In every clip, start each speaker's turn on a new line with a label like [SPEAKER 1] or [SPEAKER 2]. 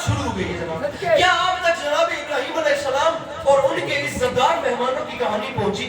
[SPEAKER 1] बात शुरू हो गई है जनाब। क्या आप तक जनाब इब्राहिम अलैहिस्सलाम और उनके इज्जतदार मेहमानों की कहानी पहुंची?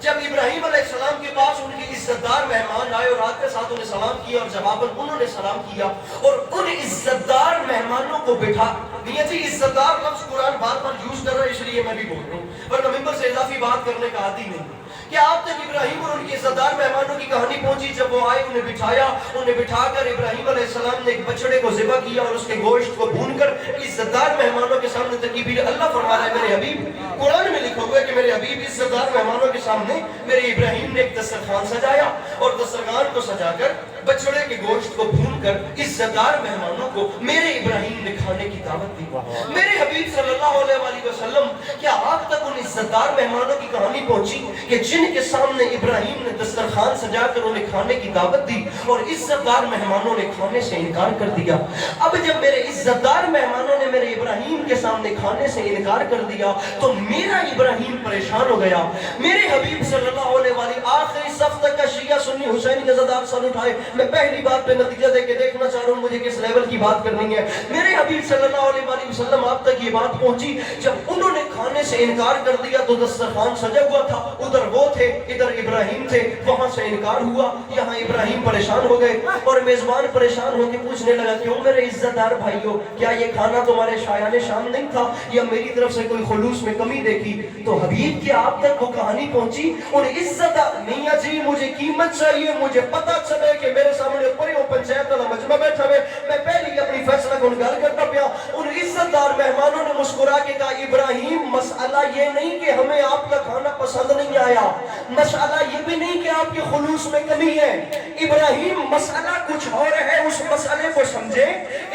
[SPEAKER 1] जब इब्राहिम अलैहिस्सलाम के पास उनके इज्जतदार मेहमान आए और आते साथ उन्हें सलाम किया और जवाबन उन्होंने सलाम किया और उन इज्जतदार मेहमानों को बिठा दिया। जी इज्जतदार लफ्ज़ कुरान बार बार यूज कर रहा है इसलिए मैं भी बोल रहा हूँ, वरना मिंबर से इजाफी बात करने का आदी नहीं। क्या आप तक इब्राहिम और उनके इज्जतदार मेहमानों की कहानी पहुंची? जब वो आए उन्हें बिठाया, उन्हें बिठाकर इब्राहिम अलैहिस्सलाम ने एक बछड़े को ज़िबा किया और उसके गोश्त को भूनकर इज्जतदार मेहमानों के सामने तकबीर अल्लाह फरमा रहा है। मेरे हबीब कुरान में लिखा हुआ है कि मेरे हबीब इज्जतदार मेहमानों के सामने मेरे इब्राहिम ने एक दस्तरखान सजाया और दस्तरखान को सजाकर बछड़े के गोश्त को भूनकर इज्जतदार मेहमानों को मेरे इब्राहिम ने खाने की दावत दी। मेरे हबीब सल्लल्लाहु अलैहि वसल्लम, क्या आप तक उन इज्जतदार मेहमानों की कहानी पहुंची कि जिनके सामने इब्राहिम ने दस्तरखान सजाकर उन्हें खाने की दावत दी और इज्जतदार मेहमानों ने खाने से इनकार कर दिया? अब जब मेरे इज्जतदार मेहमानों ने मेरे इब्राहिम के सामने खाने से इनकार कर दिया तो मेरा इब्राहिम परेशान हो गया। मेरे हबीब सल्लल्लाहु अलैहि वसल्लम आखिरी सफ तक का शिया सुन्नी हुसैनी जज़ादार सर उठाए। मैं पहली बात पे नतीजा देके देखना चाह रहा हूँ मुझे किस लेवल की बात करनी है। मेरे हबीब सल्लल्लाहु अलैहि वसल्लम आप तक ये बात पहुंची, जब उन्होंने खाने से इनकार कर दिया तो दस्तरखान सजा हुआ था, उधर वो थे इधर इब्राहिम थे, वहां से इनकार हुआ, यहाँ इब्राहिम परेशान हो गए और मेजबान परेशान होकर पूछने लगा क्यों मेरे इज्जतदार भाइयों, क्या ये खाना तुम्हारे शायाने शाम नहीं था या मेरी तरफ से कोई खुलूस में कमी देखी? तो हबीब की आप तक वो कहानी पहुंची उन इज्जतदार, मियां जी मुझे कीमत चाहिए, मुझे पता चले कि मेरे सामने पूरी वो पंचायत वाला मजमा बैठा है, मैं पहले ही अपनी फैसला को गल करता पिया। उन इज्जतदार मेहमानों ने मुस्कुरा के कहा इब्राहिम मसला ये नहीं कि हमें आपका खाना पसंद नहीं आया, मसला ये भी नहीं कि आपके खुलूस में कमी है, इब्राहिम मसला कुछ और है, उस मसले को समझे।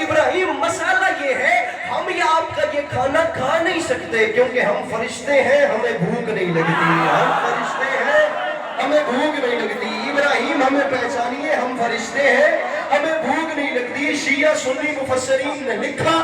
[SPEAKER 1] इब्राहिम मसला ये है हम ये आपका ये खाना खा नहीं सकते क्योंकि हम फरिश्ते हैं, हमें भूख नहीं लगती, हम फरिश्ते हैं हमें भूख नहीं लगती। इब्राहिम हमें पहचानिए, हम फरिश्ते हैं, हमें भूख नहीं लगती। शिया सुन्नी मुफस्सरीन ने लिखा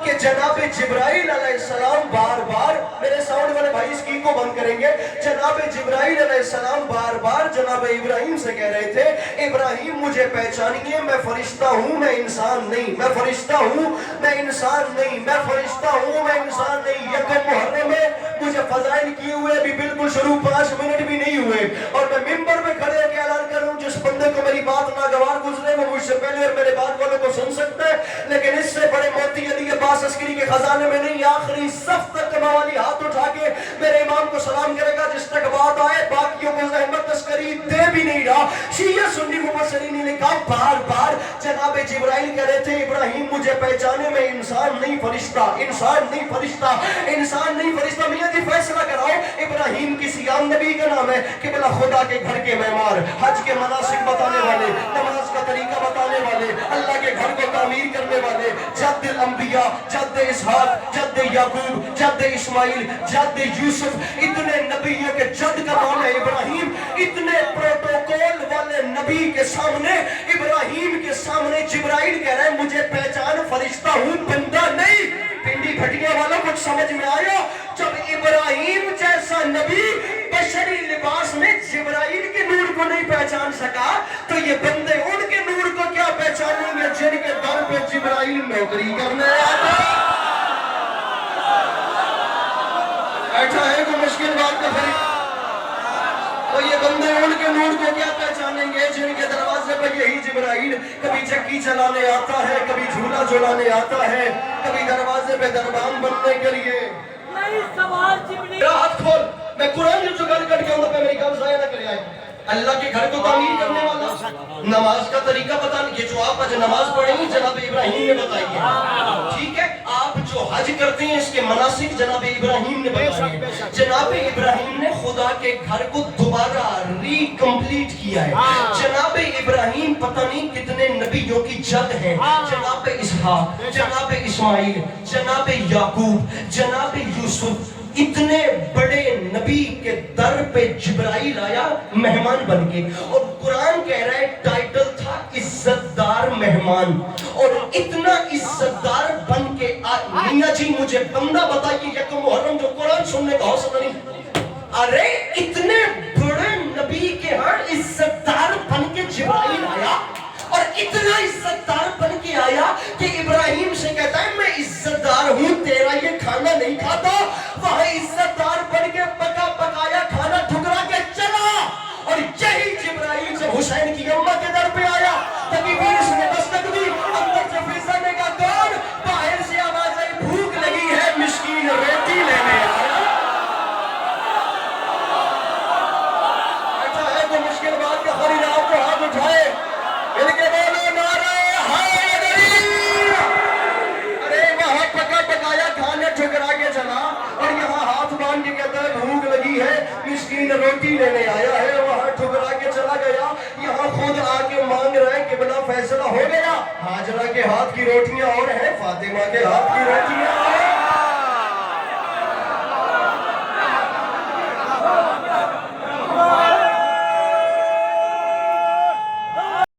[SPEAKER 1] कि जनाब जिब्राइल अलैहिस्सलाम बार बार, मेरे साउंड वाले भाई स्क्रीन को बंद करेंगे, जनाब जिब्राइल अलैहिस्सलाम बार बार जनाब इब्राहिम से कह रहे थे इब्राहिम मुझे पहचानिए, मैं फरिश्ता हूँ मैं इंसान नहीं, मैं फरिश्ता हूँ मैं इंसान नहीं, मैं फरिश्ता हूँ मैं इंसान नहीं। यकम मुहर्रम में मुझे फजाइल किए हुए भी बिल्कुल शुरू 5 मिनट भी नहीं हुए और मैं मिंबर में खड़े होकर ऐलान कर रहा हूँ जिस बंदे को मेरी बात नागवार गुजरे वो मुझसे पहले और मेरे बाद वालों को सुन सकता है, लेकिन इससे बड़े मोती अली अब्बास अस्करी के खजाने में नहीं, आखिरी सफ तक कमावाली हाथ उठा के मेरे इमाम को सलाम करेगा जिस तक बात आए, बाकियों को जहमत तस्करी दे भी नहीं रहा। शिया सुन्नी मुफस्सरीन ने कहा बार बार जनाब जिब्राइल कह रहे थे इब्राहिम मुझे पहचाने में इंसान नहीं फरिश्ता, इंसान नहीं फरिश्ता, इंसान नहीं फरिश्ता। मियां जी फैसला कराओ इब्राहिम किसी आम नबी का नाम है कि भला खुदा के घर के मेहमान, हज के मनासिक बताने वाले, नमाज का तरीका बताने वाले, अल्लाह के घर को तामीर करने वाले, जद्द अंबिया, जद्द इसहाक, जद्द याकूब, जद्द इस्माइल, जद्द यूसुफ, इतने नबियों के जद्द का नाम है इब्राहिम। इतने प्रोटोकॉल वाले नबी के सामने, इब्राहिम के सामने जिब्राइल कह रहे हैं मुझे पहचान फरिश्ता हूँ बंदा नहीं। पिंडी फटिया वालों कुछ समझ में आया? जब इब्राहिम जैसा नबी बशरी लिबास में जिब्राइल के नूर को नहीं पहचान सका तो ये बंदे उनके नूर को क्या पहचानेंगे जिनके दर पे जिब्राइल नौकरी करने आता। ऐसा है कोई मुश्किल बात का फिर तो ये बंदे उनके नूर को क्या पहचानेंगे जिनके दरवाजे पर यही जिब्राइल कभी चक्की चलाने आता है, कभी झूला झुलाने आता है, कभी दरवाजे पे दरबान बनने के लिए। हाथ खोल, मैं कुरान जो गल करके आऊंगा मेरी गल जाया ना करे आए। अल्लाह के घर को तामीर करने वाला, नमाज का तरीका बताने, ये जो आप आज नमाज पढ़ेंगे जनाब इब्राहिम ने बताई है, ठीक है? आप जो हज करते हैं इसके मनासिक जनाब इब्राहिम ने बताए हैं। जनाब इब्राहिम ने खुदा के घर को दोबारा रिकम्प्लीट किया है। जनाब इब्राहिम पता नहीं कितने नबियों की जद है, जनाब इसहाक, जनाब इस्माइल, जनाब याकूब, जनाब यूसुफ, इतने बड़े नबी के दर पे जिब्राइल आया मेहमान बन के और कुरान कह रहा है टाइटल था इज्जतदार मेहमान और इतना इज्जतदार बन के मियां जी मुझे बंदा बताइए यकम मुहर्रम जो कुरान सुनने का हौसला नहीं। अरे इतने बड़े नबी के यहाँ इज्जतदार बन के जिब्राइल आया और इतना इज्जतदार बन के आया कि इब्राहिम से कहता है मैं زہرا کے ہاتھ کی روٹیاں اور ہیں فاطمہ کے ہاتھ کی روٹیاں.